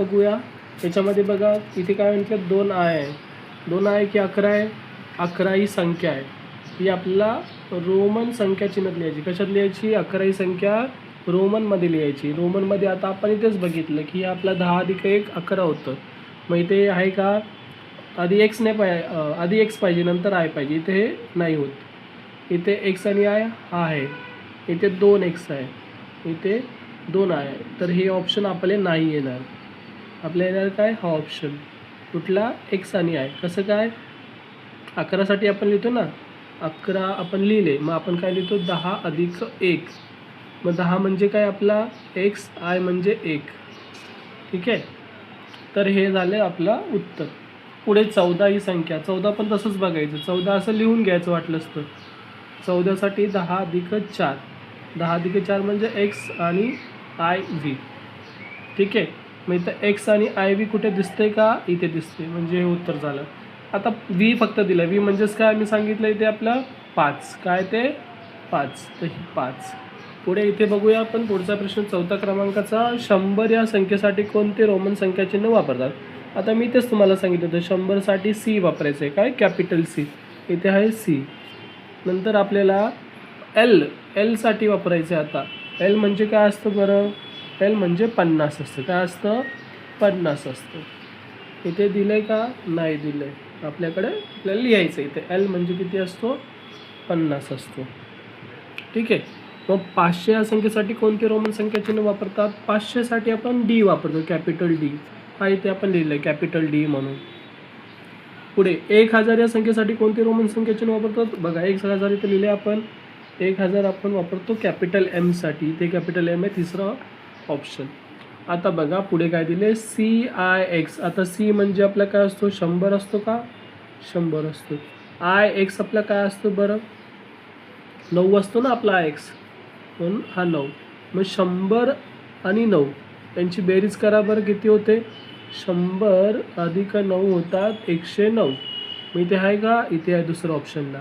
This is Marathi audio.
बघूया. याच्यामध्ये बघा इथे काय म्हटलं 2 आय आहे. 2 आहे की 11 आहे? 11 ही संख्या आहे. ही आपल्याला रोमन संख्या चिन्हात लिहायची. कशात लिहायची? 11 ही संख्या रोमनमध्ये लिहायची. रोमनमध्ये आता आपण इथेच बघितलं की आपला 10 अधिक 1 11 होतं. मग इथे आहे का आधी एक्स नाही आधी एक्स पाहिजे नंतर आय पाहिजे. इथे हे नाही होत. इथे एक्स आणि आय हा आहे. इथे 2 एक्स आहे. इथे 2 आहे. तर हे ऑप्शन आपले नाही येणार. आपल्याला येणार काय? हा ऑप्शन कुठला? एक्स आणि आय. कसं काय? 11साठी आपण लिहितो ना, 11 आपण लिहिले, मग आपण काय लिहितो? 10 अधिक 1. मग 10 म्हणजे काय आपला? एक्स, आय म्हणजे 1. ठीक आहे. तर हे झालं आपलं उत्तर. पुढे 14 ही संख्या. 14 पण तसंच बघायचं. 14 असं लिहून घ्यायचं वाटलंच तर. 14साठी 10 अधिक 4. 10 अधिक 4 म्हणजे एक्स आणि आय व्ही. ठीक आहे. मग इथं एक्स आणि आय व्ही कुठे दिसते का? इथे दिसते. म्हणजे हे उत्तर झालं. आता व्ही फक्त दिलं. व्ही म्हणजेच काय मी सांगितलं इथे आपलं 5. काय ते? 5. तर ही 5. पुढे इथे बघूया आपण पुढचा प्रश्न 4 क्रमांकाचा. 100 या संख्येसाठी कोणते रोमन संख्याचिन्ह वापरतात? आता मी तेच तुम्हाला सांगितलं होतं. 100साठी सी वापरायचं आहे. काय? Capital C. इथे आहे सी. नंतर आपल्याला एलसाठी वापरायचं आहे. आता एल म्हणजे काय असतं बरं? एल म्हणजे 50 असतं. काय असतं? 50 असतं. इथे दिलं आहे का? नाही दिलं आहे. आपल्याला लिहायचं इथे एल म्हणजे किती असतो? 50 असतो. ठीक आहे. मग 500 या संख्येसाठी कोणते रोमन संख्याचिन्ह वापरतात? 500साठी आपण डी वापरतो. Capital D. हा इथे आपण लिहिलं आहे कॅपिटल डी म्हणून. पुढे 1000 या संख्येसाठी कोणते रोमन संख्याचिन्ह वापरतात? बघा 1000 इथे लिहिले आपण. 1000 आपण वापरतो कॅपिटल एमसाठी. इथे कॅपिटल एम आहे तिसरा ऑप्शन. आता बघा पुढे काय दिले? CIX. आता सी म्हणजे आपला काय असतो? 100 असतो का? 100 असतो. IX आपला काय असतो बरं? 9 असतो ना आपला IX. म्हणून हा 9. मग 100 आणि 9 यांची बेरीज करा बरं किती होते? 100 अधिक 9 होतात 109. मग इथे आहे का? इथे आहे दुसऱ्या ऑप्शनला.